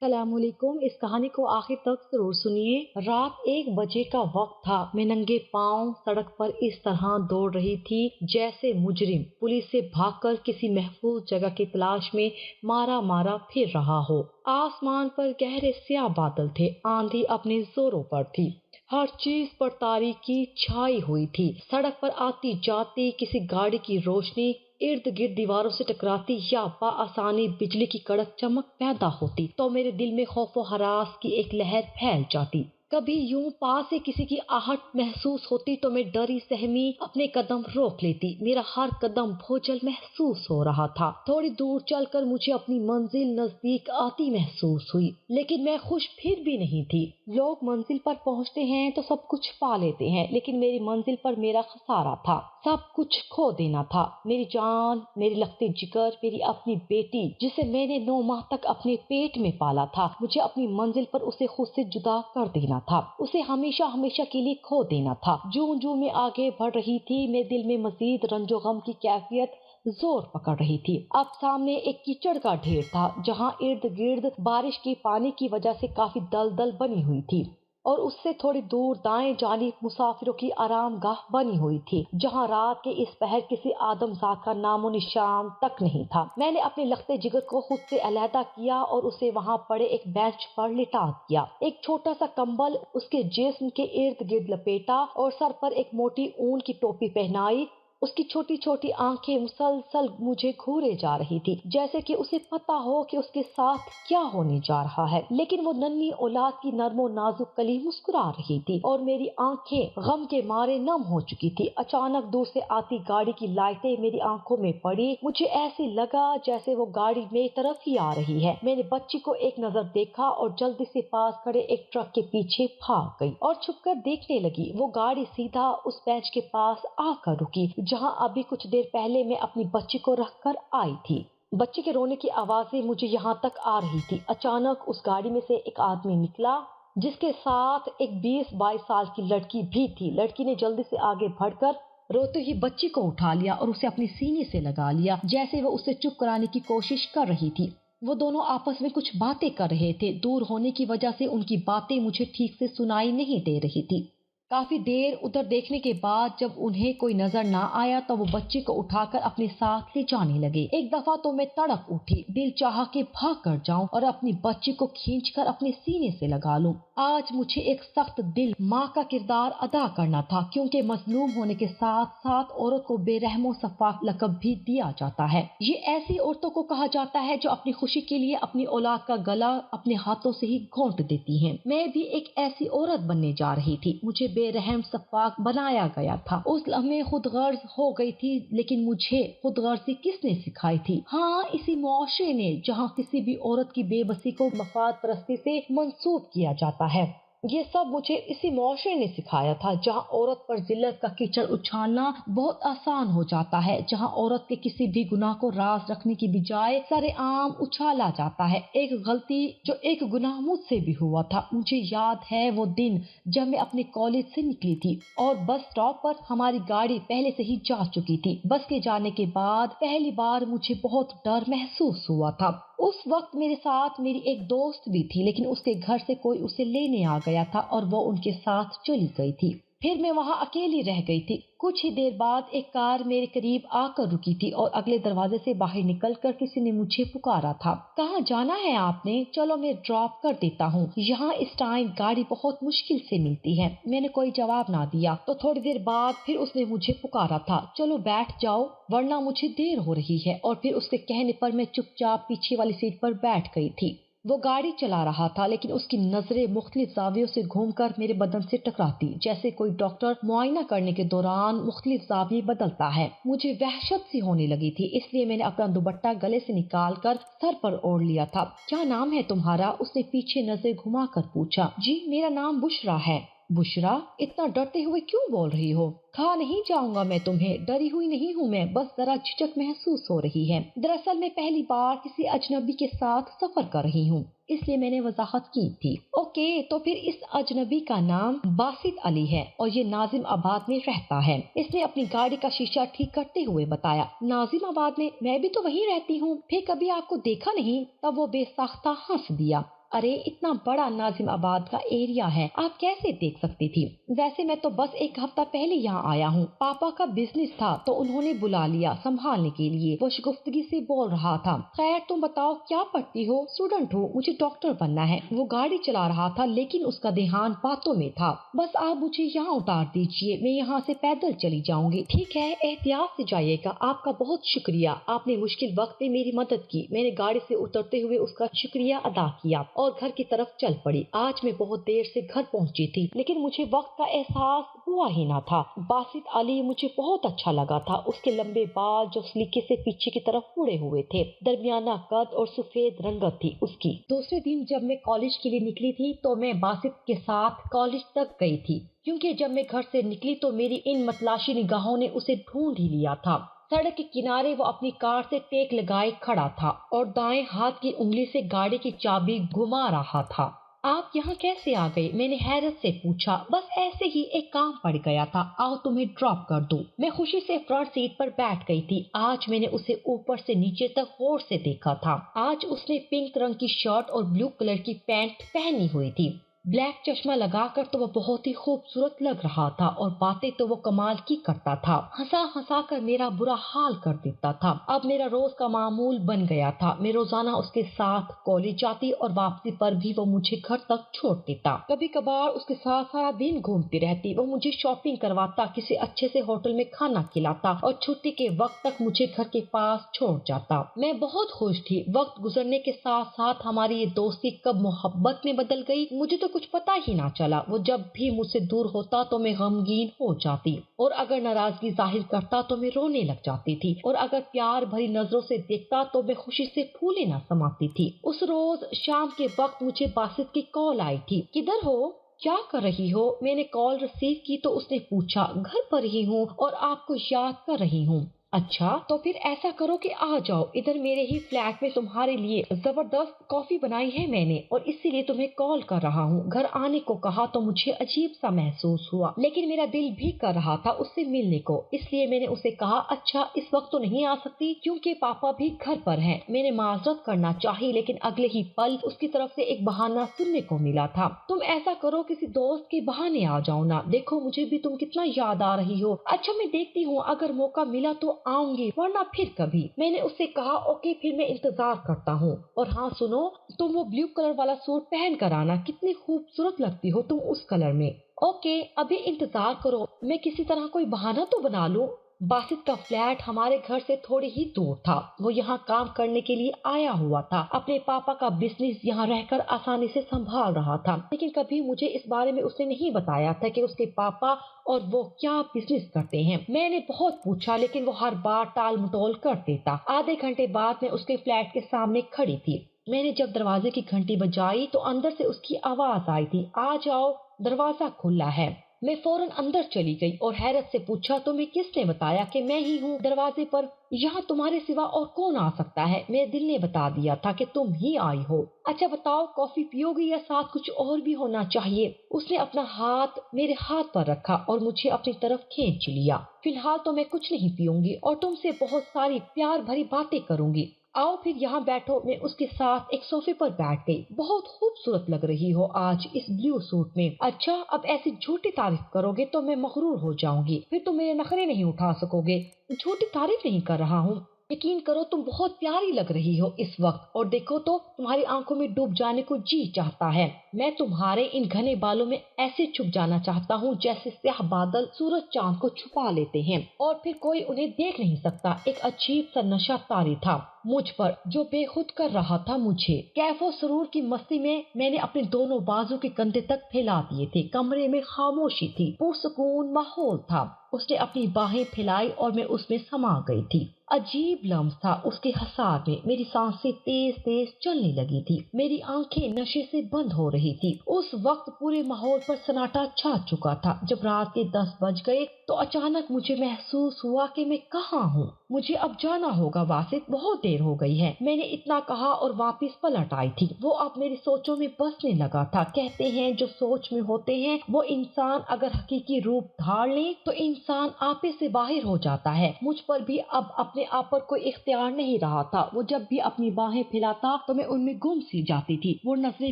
السلام علیکم۔ اس کہانی کو آخر تک ضرور سنیے۔ رات 1 بجے کا وقت تھا۔ میں ننگے پاؤں سڑک پر اس طرح دوڑ رہی تھی جیسے مجرم پولیس سے بھاگ کر کسی محفوظ جگہ کی تلاش میں مارا مارا پھر رہا ہو۔ آسمان پر گہرے سیاہ بادل تھے، آندھی اپنے زوروں پر تھی، ہر چیز پر تاریکی چھائی ہوئی تھی۔ سڑک پر آتی جاتی کسی گاڑی کی روشنی ارد گرد دیواروں سے ٹکراتی یا بآسانی بجلی کی کڑک چمک پیدا ہوتی تو میرے دل میں خوف و ہراس کی ایک لہر پھیل جاتی۔ کبھی یوں پاس سے کسی کی آہٹ محسوس ہوتی تو میں ڈری سہمی اپنے قدم روک لیتی۔ میرا ہر قدم بوجھل محسوس ہو رہا تھا۔ تھوڑی دور چل کر مجھے اپنی منزل نزدیک آتی محسوس ہوئی، لیکن میں خوش پھر بھی نہیں تھی۔ لوگ منزل پر پہنچتے ہیں تو سب کچھ پا لیتے ہیں، لیکن میری منزل پر میرا خسارہ تھا، سب کچھ کھو دینا تھا۔ میری جان، میری لگتے جگر، میری اپنی بیٹی جسے میں نے 9 ماہ تک اپنے پیٹ میں پالا تھا، مجھے اپنی منزل پر اسے خود سے جدا کر دینا تھا، اسے ہمیشہ ہمیشہ کے لیے کھو دینا تھا۔ جوں جوں میں آگے بڑھ رہی تھی، میرے دل میں مزید رنج و غم کی کیفیت زور پکڑ رہی تھی۔ اب سامنے ایک کیچڑ کا ڈھیر تھا جہاں ارد گرد بارش کے پانی کی وجہ سے کافی دلدل بنی ہوئی تھی، اور اس سے تھوڑی دور دائیں جانب مسافروں کی آرام گاہ بنی ہوئی تھی جہاں رات کے اس پہر کسی آدم ذات کا نام و نشان تک نہیں تھا۔ میں نے اپنے لختے جگر کو خود سے علیحدہ کیا اور اسے وہاں پڑے ایک بینچ پر لٹا دیا، ایک چھوٹا سا کمبل اس کے جسم کے ارد گرد لپیٹا اور سر پر ایک موٹی اون کی ٹوپی پہنائی۔ اس کی چھوٹی چھوٹی آنکھیں مسلسل مجھے گھورے جا رہی تھی، جیسے کہ اسے پتا ہو کہ اس کے ساتھ کیا ہونے جا رہا ہے، لیکن وہ ننھی اولاد کی نرم و نازک کلی مسکرا رہی تھی اور میری آنکھیں غم کے مارے نم ہو چکی تھی۔ اچانک دور سے آتی گاڑی کی لائٹیں میری آنکھوں میں پڑی، مجھے ایسے لگا جیسے وہ گاڑی میری طرف ہی آ رہی ہے۔ میں نے بچی کو ایک نظر دیکھا اور جلدی سے پاس کھڑے ایک ٹرک کے پیچھے بھاگ گئی اور چھپ کر دیکھنے لگی۔ وہ گاڑی سیدھا اس بینچ کے پاس آ کر رکی جہاں ابھی کچھ دیر پہلے میں اپنی بچی کو رکھ کر آئی تھی۔ بچے کے رونے کی آوازیں مجھے یہاں تک آ رہی تھی۔ اچانک اس گاڑی میں سے ایک آدمی نکلا جس کے ساتھ ایک 20-22 سال کی لڑکی بھی تھی۔ لڑکی نے جلدی سے آگے بڑھ کر روتے ہی بچی کو اٹھا لیا اور اسے اپنے سینے سے لگا لیا جیسے وہ اسے چپ کرانے کی کوشش کر رہی تھی۔ وہ دونوں آپس میں کچھ باتیں کر رہے تھے، دور ہونے کی وجہ سے ان کی باتیں مجھے ٹھیک سے سنائی نہیں دے رہی تھی۔ کافی دیر ادھر دیکھنے کے بعد جب انہیں کوئی نظر نہ آیا تو وہ بچے کو اٹھا کر اپنے ساتھ لے جانے لگے۔ ایک دفعہ تو میں تڑپ اٹھی، دل چاہا کہ بھاگ کر جاؤں اور اپنی بچی کو کھینچ کر اپنے سینے سے لگا لوں۔ آج مجھے ایک سخت دل ماں کا کردار ادا کرنا تھا، کیونکہ مظلوم ہونے کے ساتھ ساتھ عورت کو بے رحم و شفاف لقب بھی دیا جاتا ہے۔ یہ ایسی عورتوں کو کہا جاتا ہے جو اپنی خوشی کے لیے اپنی اولاد کا گلا اپنے ہاتھوں سے ہی گھونٹ دیتی ہیں۔ میں بھی ایک ایسی عورت بننے جا رہی تھی۔ مجھے بے رحم شفاق بنایا گیا تھا۔ اس لمحے خود غرض ہو گئی تھی، لیکن مجھے خود غرضی کس نے سکھائی تھی؟ ہاں، اسی معاشرے نے جہاں کسی بھی عورت کی بے بسی کو مفاد پرستی سے منسوب کیا جاتا ہے۔ یہ سب مجھے اسی معاشرے نے سکھایا تھا جہاں عورت پر ذلت کا کیچڑ اچھالنا بہت آسان ہو جاتا ہے، جہاں عورت کے کسی بھی گناہ کو راز رکھنے کی بجائے سرے عام اچھالا جاتا ہے۔ ایک غلطی جو ایک گناہ مجھ سے بھی ہوا تھا۔ مجھے یاد ہے وہ دن جب میں اپنے کالج سے نکلی تھی اور بس اسٹاپ پر ہماری گاڑی پہلے سے ہی جا چکی تھی۔ بس کے جانے کے بعد پہلی بار مجھے بہت ڈر محسوس ہوا تھا۔ اس وقت میرے ساتھ میری ایک دوست بھی تھی، لیکن اس کے گھر سے کوئی اسے لینے آ گیا تھا اور وہ ان کے ساتھ چلی گئی تھی۔ پھر میں وہاں اکیلی رہ گئی تھی۔ کچھ ہی دیر بعد ایک کار میرے قریب آ کر رکی تھی اور اگلے دروازے سے باہر نکل کر کسی نے مجھے پکارا تھا۔ کہاں جانا ہے آپ نے؟ چلو میں ڈراپ کر دیتا ہوں، یہاں اس ٹائم گاڑی بہت مشکل سے ملتی ہے۔ میں نے کوئی جواب نہ دیا تو تھوڑی دیر بعد پھر اس نے مجھے پکارا تھا، چلو بیٹھ جاؤ ورنہ مجھے دیر ہو رہی ہے، اور پھر اس کے کہنے پر میں چپ چاپ پیچھے والی سیٹ پر بیٹھ گئی تھی۔ وہ گاڑی چلا رہا تھا، لیکن اس کی نظریں مختلف زاویوں سے گھوم کر میرے بدن سے ٹکراتی، جیسے کوئی ڈاکٹر معائنہ کرنے کے دوران مختلف زاویے بدلتا ہے۔ مجھے وحشت سی ہونے لگی تھی، اس لیے میں نے اپنا دوپٹہ گلے سے نکال کر سر پر اوڑھ لیا تھا۔ کیا نام ہے تمہارا؟ اس نے پیچھے نظریں گھما کر پوچھا۔ جی میرا نام بشرا ہے۔ بشرا، اتنا ڈرتے ہوئے کیوں بول رہی ہو؟ کھا نہیں جاؤں گا میں تمہیں، ڈری ہوئی نہیں ہوں میں، بس ذرا جھجک محسوس ہو رہی ہے۔ دراصل میں پہلی بار کسی اجنبی کے ساتھ سفر کر رہی ہوں، اس لیے میں نے وضاحت کی تھی۔ اوکے، تو پھر اس اجنبی کا نام باسط علی ہے اور یہ ناظم آباد میں رہتا ہے، اس نے اپنی گاڑی کا شیشہ ٹھیک کرتے ہوئے بتایا۔ ناظم آباد میں؟ میں بھی تو وہیں رہتی ہوں، پھر کبھی آپ کو دیکھا نہیں؟ تب وہ بے ساختہ ہنس دیا۔ ارے اتنا بڑا ناظم آباد کا ایریا ہے، آپ کیسے دیکھ سکتی تھی؟ ویسے میں تو بس ایک ہفتہ پہلے یہاں آیا ہوں، پاپا کا بزنس تھا تو انہوں نے بلا لیا سنبھالنے کے لیے، وہ شگفتگی سے بول رہا تھا۔ خیر تم بتاؤ کیا پڑھتی ہو؟ اسٹوڈنٹ ہو، مجھے ڈاکٹر بننا ہے۔ وہ گاڑی چلا رہا تھا لیکن اس کا دھیان باتوں میں تھا۔ بس آپ مجھے یہاں اتار دیجیے، میں یہاں سے پیدل چلی جاؤں گی۔ ٹھیک ہے، احتیاط سے جائیے گا، آپ کا بہت شکریہ، آپ نے مشکل وقت میں میری مدد کی۔ میں نے گاڑی سے اترتے ہوئے اس کا شکریہ ادا کیا اور گھر کی طرف چل پڑی۔ آج میں بہت دیر سے گھر پہنچی تھی لیکن مجھے وقت کا احساس ہوا ہی نہ تھا۔ باسط علی مجھے بہت اچھا لگا تھا، اس کے لمبے بال جو سلیقے سے پیچھے کی طرف مڑے ہوئے تھے، درمیانہ قد اور سفید رنگت تھی اس کی۔ دوسرے دن جب میں کالج کے لیے نکلی تھی تو میں باسط کے ساتھ کالج تک گئی تھی، کیونکہ جب میں گھر سے نکلی تو میری ان متلاشی نگاہوں نے اسے ڈھونڈ ہی لیا تھا۔ سڑک کے کنارے وہ اپنی کار سے ٹیک لگائے کھڑا تھا اور دائیں ہاتھ کی انگلی سے گاڑی کی چابی گھما رہا تھا۔ آپ یہاں کیسے آ گئے؟ میں نے حیرت سے پوچھا۔ بس ایسے ہی، ایک کام پڑ گیا تھا، آؤ تمہیں ڈراپ کر دوں۔ میں خوشی سے فرنٹ سیٹ پر بیٹھ گئی تھی۔ آج میں نے اسے اوپر سے نیچے تک غور سے دیکھا تھا۔ آج اس نے پنک رنگ کی شرٹ اور بلو کلر کی پینٹ پہنی ہوئی تھی۔ بلیک چشمہ لگا کر تو وہ بہت ہی خوبصورت لگ رہا تھا اور باتیں تو وہ کمال کی کرتا تھا، ہنسا ہنسا کر میرا برا حال کر دیتا تھا۔ اب میرا روز کا معمول بن گیا تھا، میں روزانہ اس کے ساتھ کالج جاتی اور واپسی پر بھی وہ مجھے گھر تک چھوڑ دیتا۔ کبھی کبھار اس کے ساتھ سارا دن گھومتی رہتی، وہ مجھے شاپنگ کرواتا، کسی اچھے سے ہوٹل میں کھانا کھلاتا اور چھٹی کے وقت تک مجھے گھر کے پاس چھوڑ جاتا۔ میں بہت خوش تھی۔ وقت گزرنے کے ساتھ ساتھ ہماری یہ دوستی کب محبت میں بدل گئی مجھے تو کچھ پتا ہی نہ چلا۔ وہ جب بھی مجھ سے دور ہوتا تو میں غمگین ہو جاتی اور اگر ناراضگی ظاہر کرتا تو میں رونے لگ جاتی تھی اور اگر پیار بھری نظروں سے دیکھتا تو میں خوشی سے پھولے نہ سماتی تھی۔ اس روز شام کے وقت مجھے باسط کی کال آئی تھی۔ کدھر ہو؟ کیا کر رہی ہو؟ میں نے کال ریسیو کی تو اس نے پوچھا۔ گھر پر ہی ہوں اور آپ کو یاد کر رہی ہوں۔ اچھا تو پھر ایسا کرو کہ آ جاؤ ادھر، میرے ہی فلیٹ میں تمہارے لیے زبردست کافی بنائی ہے میں نے اور اسی لیے تمہیں کال کر رہا ہوں۔ گھر آنے کو کہا تو مجھے عجیب سا محسوس ہوا لیکن میرا دل بھی کر رہا تھا اس سے ملنے کو، اس لیے میں نے اسے کہا اچھا اس وقت تو نہیں آ سکتی کیونکہ پاپا بھی گھر پر ہیں۔ میں نے معذرت کرنا چاہی لیکن اگلے ہی پل اس کی طرف سے ایک بہانہ سننے کو ملا تھا۔ تم ایسا کرو کسی دوست کے بہانے آ جاؤ نا، دیکھو مجھے بھی تم کتنا یاد آ رہی ہو۔ اچھا میں دیکھتی ہوں، اگر موقع ملا تو آؤں گی ورنہ پھر کبھی۔ میں نے اس سے کہا اوکے پھر میں انتظار کرتا ہوں۔ اور ہاں سنو، تم وہ بلیو کلر والا سوٹ پہن کر آنا، کتنی خوبصورت لگتی ہو تم اس کلر میں۔ اوکے ابھی انتظار کرو، میں کسی طرح کوئی بہانہ تو بنا لوں۔ باسط کا فلیٹ ہمارے گھر سے تھوڑی ہی دور تھا، وہ یہاں کام کرنے کے لیے آیا ہوا تھا، اپنے پاپا کا بزنس یہاں رہ کر آسانی سے سنبھال رہا تھا، لیکن کبھی مجھے اس بارے میں اس نے نہیں بتایا تھا کہ اس کے پاپا اور وہ کیا بزنس کرتے ہیں۔ میں نے بہت پوچھا لیکن وہ ہر بار ٹال مٹول کر دیتا۔ آدھے گھنٹے بعد میں اس کے فلیٹ کے سامنے کھڑی تھی۔ میں نے جب دروازے کی گھنٹی بجائی تو اندر سے اس کی آواز آئی تھی، آ جاؤ دروازہ کھلا ہے۔ میں فوراً اندر چلی گئی اور حیرت سے پوچھا تمہیں کس نے بتایا کہ میں ہی ہوں دروازے پر؟ یہاں تمہارے سوا اور کون آ سکتا ہے؟ میرے دل نے بتا دیا تھا کہ تم ہی آئی ہو۔ اچھا بتاؤ کافی پیو گی یا ساتھ کچھ اور بھی ہونا چاہیے؟ اس نے اپنا ہاتھ میرے ہاتھ پر رکھا اور مجھے اپنی طرف کھینچ لیا۔ فی الحال تو میں کچھ نہیں پیوں گی اور تم سے بہت ساری پیار بھری باتیں کروں گی، آؤ پھر یہاں بیٹھو۔ میں اس کے ساتھ ایک صوفے پر بیٹھ گئی۔ بہت خوبصورت لگ رہی ہو آج اس بلیو سوٹ میں۔ اچھا اب ایسی جھوٹی تعریف کرو گے تو میں مغرور ہو جاؤں گی، پھر تم میرے نخرے نہیں اٹھا سکو گے۔ جھوٹی تعریف نہیں کر رہا ہوں، یقین کرو تم بہت پیاری لگ رہی ہو اس وقت، اور دیکھو تو تمہاری آنکھوں میں ڈوب جانے کو جی چاہتا ہے۔ میں تمہارے ان گھنے بالوں میں ایسے چھپ جانا چاہتا ہوں جیسے سیاہ بادل سورج چاند کو چھپا لیتے ہیں اور پھر کوئی انہیں دیکھ نہیں سکتا۔ ایک عجیب سا نشہ طاری تھا مجھ پر جو بے خود کر رہا تھا مجھے۔ کیف و سرور کی مستی میں نے اپنے دونوں بازو کے کندھے تک پھیلا دیے تھے۔ کمرے میں خاموشی تھی، پرسکون ماحول تھا۔ اس نے اپنی باہیں پھیلائی اور میں اس میں سما گئی تھی۔ عجیب لمس تھا اس کے حساس میں، میری سانسیں تیز تیز چلنے لگی تھی، میری آنکھیں نشے سے بند ہو رہی تھی۔ اس وقت پورے ماحول پر سناٹا چھا چکا تھا۔ جب رات کے 10 بج گئے تو اچانک مجھے محسوس ہوا کہ میں کہاں ہوں۔ مجھے اب جانا ہوگا باسط، بہت دیر ہو گئی ہے۔ میں نے اتنا کہا اور واپس پلٹ آئی تھی۔ وہ اب میری سوچوں میں بسنے لگا تھا۔ کہتے ہیں جو سوچ میں ہوتے ہیں وہ انسان اگر حقیقی روپ دھار لیں تو انسان آپے سے باہر ہو جاتا ہے۔ مجھ پر بھی اب اپنے اپنے آپ پر کوئی اختیار نہیں رہا تھا۔ وہ جب بھی اپنی باہیں پھیلاتا تو میں ان میں گم سی جاتی تھی، وہ نظریں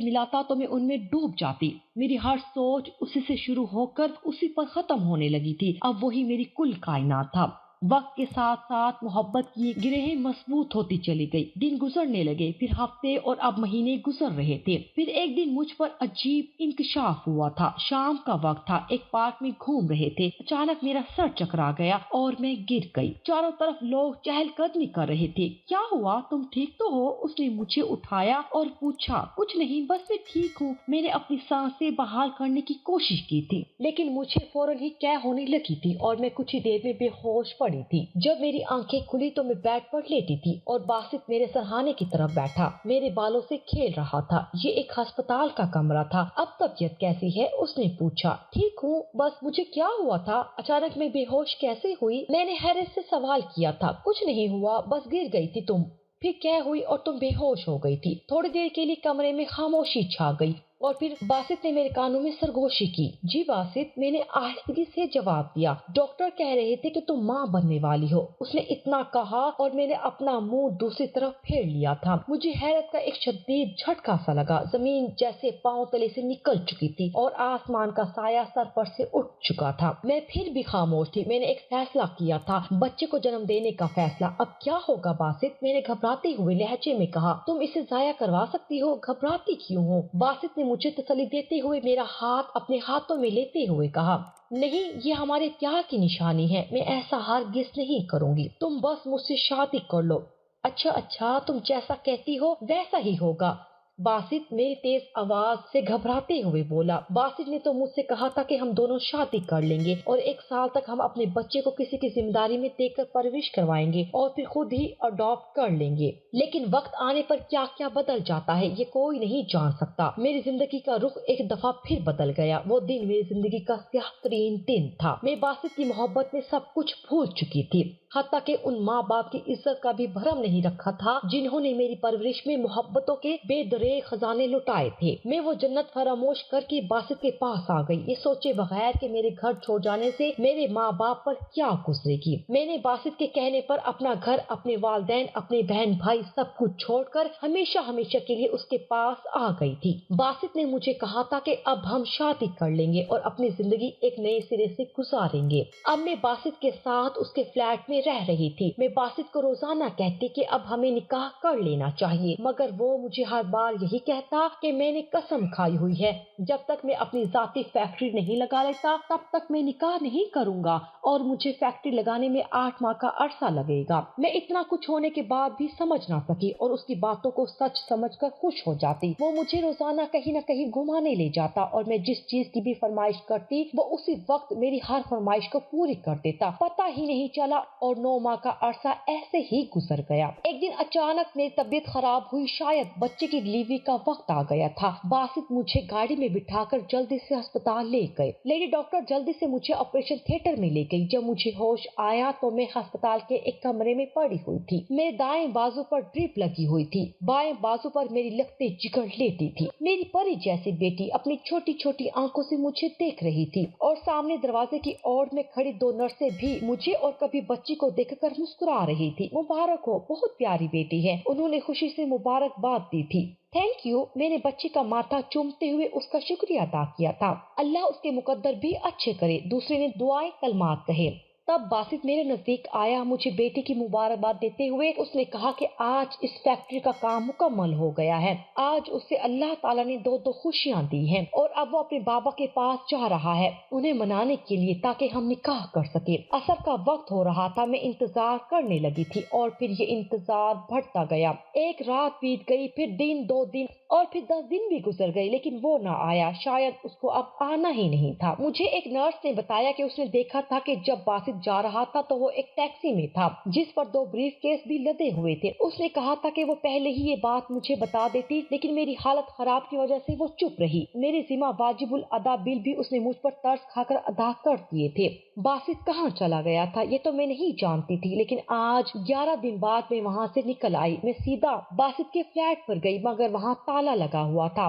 ملاتا تو میں ان میں ڈوب جاتی۔ میری ہر سوچ اسی سے شروع ہو کر اسی پر ختم ہونے لگی تھی۔ اب وہی میری کل کائنات تھا۔ وقت کے ساتھ ساتھ محبت کی گرہیں مضبوط ہوتی چلی گئی، دن گزرنے لگے، پھر ہفتے اور اب مہینے گزر رہے تھے۔ پھر ایک دن مجھ پر عجیب انکشاف ہوا تھا۔ شام کا وقت تھا، ایک پارک میں گھوم رہے تھے، اچانک میرا سر چکرا گیا اور میں گر گئی۔ چاروں طرف لوگ چہل قدمی کر رہے تھے۔ کیا ہوا؟ تم ٹھیک تو ہو؟ اس نے مجھے اٹھایا اور پوچھا۔ کچھ نہیں، بس میں ٹھیک ہوں۔ میں نے اپنی سانسیں بحال کرنے کی کوشش کی تھی، لیکن مجھے فوراً ہی کیا ہونے لگی تھی اور میں کچھ ہی دیر میں بے ہوش پڑی تھی۔ جب میری آنکھیں کھلی تو میں بیڈ پر لیٹی تھی اور باسط میرے سرہانے کی طرف بیٹھا میرے بالوں سے کھیل رہا تھا۔ یہ ایک ہسپتال کا کمرہ تھا۔ اب طبیعت کیسی ہے؟ اس نے پوچھا۔ ٹھیک ہوں، بس مجھے کیا ہوا تھا؟ اچانک میں بے ہوش کیسے ہوئی؟ میں نے حیرت سے سوال کیا تھا۔ کچھ نہیں ہوا، بس گر گئی تھی تم۔ پھر کیا ہوئی اور تم بے ہوش ہو گئی تھی؟ تھوڑی دیر کے لیے کمرے میں خاموشی چھا گئی اور پھر باسط نے میرے کانوں میں سرگوشی کی۔ جی باسط، میں نے آہستگی سے جواب دیا۔ ڈاکٹر کہہ رہے تھے کہ تم ماں بننے والی ہو۔ اس نے اتنا کہا اور میں نے اپنا منہ دوسری طرف پھیر لیا تھا۔ مجھے حیرت کا ایک شدید جھٹکا سا لگا۔ زمین جیسے پاؤں تلے سے نکل چکی تھی اور آسمان کا سایہ سر پر سے اٹھ چکا تھا۔ میں پھر بھی خاموش تھی۔ میں نے ایک فیصلہ کیا تھا، بچے کو جنم دینے کا فیصلہ۔ اب کیا ہوگا باسط؟ میں نے گھبراتے ہوئے لہجے میں کہا۔ تم اسے ضائع کروا سکتی ہو، گھبراتی کیوں ہو؟ باسط نے مجھے تسلی دیتے ہوئے میرا ہاتھ اپنے ہاتھوں میں لیتے ہوئے کہا۔ نہیں، یہ ہمارے پیار کی نشانی ہے۔ میں ایسا ہرگز نہیں کروں گی۔ تم بس مجھ سے شادی کر لو۔ اچھا، تم جیسا کہتی ہو ویسا ہی ہوگا، باسط میری تیز آواز سے گھبراتے ہوئے بولا۔ باسط نے تو مجھ سے کہا تھا کہ ہم دونوں شادی کر لیں گے اور 1 سال تک ہم اپنے بچے کو کسی کی ذمہ داری میں دے کر پرورش کروائیں گے اور پھر خود ہی اڈاپٹ کر لیں گے۔ لیکن وقت آنے پر کیا کیا بدل جاتا ہے یہ کوئی نہیں جان سکتا۔ میری زندگی کا رخ ایک دفعہ پھر بدل گیا۔ وہ دن میری زندگی کا سیاہ ترین دن تھا۔ میں باسط کی محبت میں سب کچھ بھول چکی تھی، حتیٰ کہ ان ماں باپ کی عزت کا بھی بھرم نہیں رکھا تھا جنہوں نے میری پرورش میں محبتوں کے بے دریغ خزانے لٹائے تھے۔ میں وہ جنت فراموش کر کے باسط کے پاس آ گئی، یہ سوچے بغیر کہ میرے گھر چھوڑ جانے سے میرے ماں باپ پر کیا گزرے گی۔ میں نے باسط کے کہنے پر اپنا گھر، اپنے والدین، اپنے بہن بھائی سب کچھ چھوڑ کر ہمیشہ کے لیے اس کے پاس آ گئی تھی۔ باسط نے مجھے کہا تھا کہ اب ہم شادی کر لیں گے اور اپنی زندگی ایک نئے سرے سے گزاریں گے۔ اب میں باسط کے ساتھ اس کے فلیٹ میں رہ رہی تھی۔ میں باسط کو روزانہ کہتی کہ اب ہمیں نکاح کر لینا چاہیے، مگر وہ مجھے ہر بار یہی کہتا کہ میں نے قسم کھائی ہوئی ہے، جب تک میں اپنی ذاتی فیکٹری نہیں لگا لیتا تب تک میں نکاح نہیں کروں گا، اور مجھے فیکٹری لگانے میں 8 ماہ کا عرصہ لگے گا۔ میں اتنا کچھ ہونے کے بعد بھی سمجھ نہ سکی اور اس کی باتوں کو سچ سمجھ کر خوش ہو جاتی۔ وہ مجھے روزانہ کہیں نہ کہیں گھمانے لے جاتا اور میں جس چیز کی بھی فرمائش کرتی وہ اسی وقت میری ہر فرمائش کو پوری کر دیتا۔ پتہ ہی نہیں چلا اور 9 ماہ کا عرصہ ایسے ہی گزر گیا۔ ایک دن اچانک میری طبیعت خراب ہوئی، شاید بچے کی ڈلیوری کا وقت آ گیا تھا۔ باسط مجھے گاڑی میں بٹھا کر جلدی سے ہسپتال لے گئے۔ لیڈی ڈاکٹر جلدی سے مجھے آپریشن تھیٹر میں لے گئی۔ جب مجھے ہوش آیا تو میں ہسپتال کے ایک کمرے میں پڑی ہوئی تھی۔ میرے دائیں بازو پر ڈرپ لگی ہوئی تھی، بائیں بازو پر میری لگتے جگر لیٹی تھی۔ میری پری جیسی بیٹی اپنی چھوٹی چھوٹی آنکھوں سے مجھے دیکھ رہی تھی اور سامنے دروازے کی اور میں کھڑی 2 نرسیں بھی مجھے اور کبھی بچی کو دیکھ کر مسکرا رہی تھی۔ مبارک ہو، بہت پیاری بیٹی ہے، انہوں نے خوشی سے مبارکباد دی تھی۔ تھینک یو، میں نے بچی کا ماتھا چومتے ہوئے اس کا شکریہ ادا کیا تھا۔ اللہ اس کے مقدر بھی اچھے کرے، دوسرے نے دعائیں کلمات کہے۔ تب باسط میرے نزدیک آیا، مجھے بیٹی کی مبارکباد دیتے ہوئے اس نے کہا کہ آج اس فیکٹری کا کام مکمل ہو گیا ہے۔ آج اسے اللہ تعالیٰ نے 2 خوشیاں دی ہیں اور اب وہ اپنے بابا کے پاس جا رہا ہے انہیں منانے کے لیے تاکہ ہم نکاح کر سکیں۔ عصر کا وقت ہو رہا تھا، میں انتظار کرنے لگی تھی اور پھر یہ انتظار بڑھتا گیا۔ ایک رات بیت گئی، پھر 2 دن اور پھر 10 دن بھی گزر گئے، لیکن وہ نہ آیا۔ شاید اس کو اب آنا ہی نہیں تھا۔ مجھے ایک نرس نے بتایا کہ اس نے دیکھا تھا کہ جب باسط جا رہا تھا تو وہ ایک ٹیکسی میں تھا جس پر 2 بریف کیس بھی لدے ہوئے تھے۔ اس نے کہا تھا کہ وہ پہلے ہی یہ بات مجھے بتا دیتی، لیکن میری حالت خراب کی وجہ سے وہ چپ رہی۔ میرے ذمہ واجب الادا بل بھی اس نے مجھ پر ترس کھا کر ادا کر دیے تھے۔ باسط کہاں چلا گیا تھا یہ تو میں نہیں جانتی تھی، لیکن آج 11 دن بعد میں وہاں سے نکل آئی۔ میں سیدھا باسط کے فلیٹ پر گئی، مگر وہاں تالا لگا ہوا تھا۔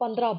15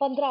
15